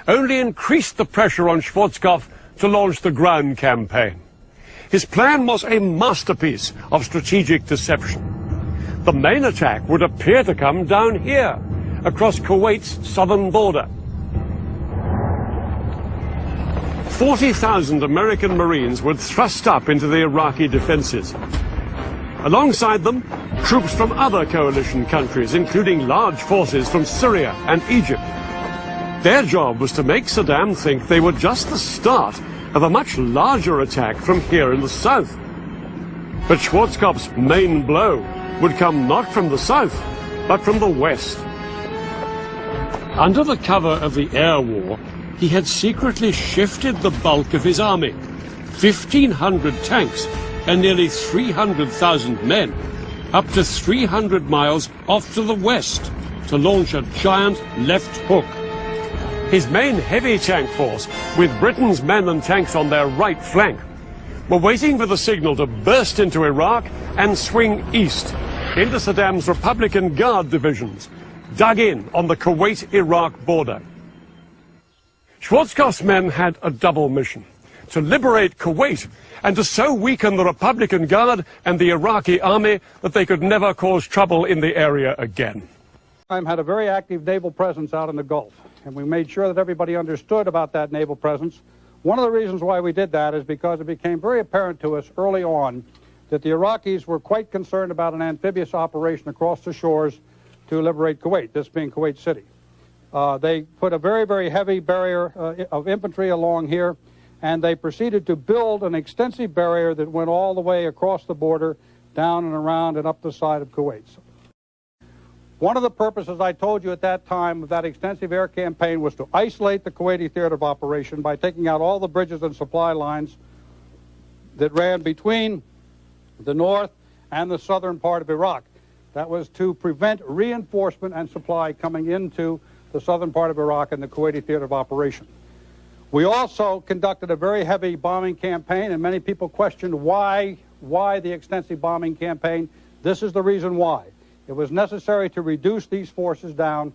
only increased the pressure on Schwarzkopf to launch the ground campaign. His plan was a masterpiece of strategic deception. The main attack would appear to come down here, across Kuwait's southern border. 40,000 American Marines would thrust up into the Iraqi defenses. Alongside them, troops from other coalition countries, including large forces from Syria and Egypt. Their job was to make Saddam think they were just the start of a much larger attack from here in the south. But Schwarzkopf's main blow would come not from the south, but from the west. Under the cover of the air war, he had secretly shifted the bulk of his army, 1,500 tanks and nearly 300,000 men, up to 300 miles off to the west to launch a giant left hook. His main heavy tank force, with Britain's men and tanks on their right flank, were waiting for the signal to burst into Iraq and swing east into Saddam's Republican Guard divisions, dug in on the Kuwait-Iraq border. Schwarzkopf's men had a double mission: to liberate Kuwait and to so weaken the Republican Guard and the Iraqi army that they could never cause trouble in the area again. Had a very active naval presence out in the Gulf, and we made sure that everybody understood about that naval presence. One of the reasons why we did that is because it became very apparent to us early on that the Iraqis were quite concerned about an amphibious operation across the shores to liberate Kuwait, this being Kuwait City. They put a very, very heavy barrier of infantry along here, and they proceeded to build an extensive barrier that went all the way across the border, down and around and up the side of Kuwait. One of the purposes I told you at that time of that extensive air campaign was to isolate the Kuwaiti theater of operation by taking out all the bridges and supply lines that ran between the north and the southern part of Iraq. That was to prevent reinforcement and supply coming into the southern part of Iraq and the Kuwaiti theater of operation. We also conducted a very heavy bombing campaign, and many people questioned why the extensive bombing campaign. This is the reason why. It was necessary to reduce these forces down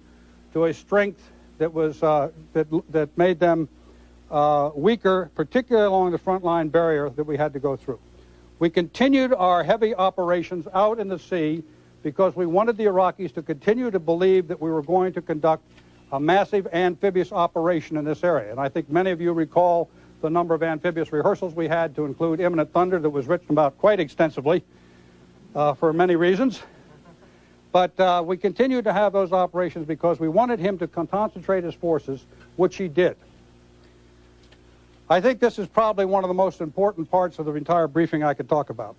to a strength that was that made them weaker, particularly along the front line barrier that we had to go through. We continued our heavy operations out in the sea because we wanted the Iraqis to continue to believe that we were going to conduct a massive amphibious operation in this area. And I think many of you recall the number of amphibious rehearsals we had, to include Imminent Thunder, that was written about quite extensively for many reasons. But we continued to have those operations because we wanted him to concentrate his forces, which he did. I think this is probably one of the most important parts of the entire briefing I could talk about.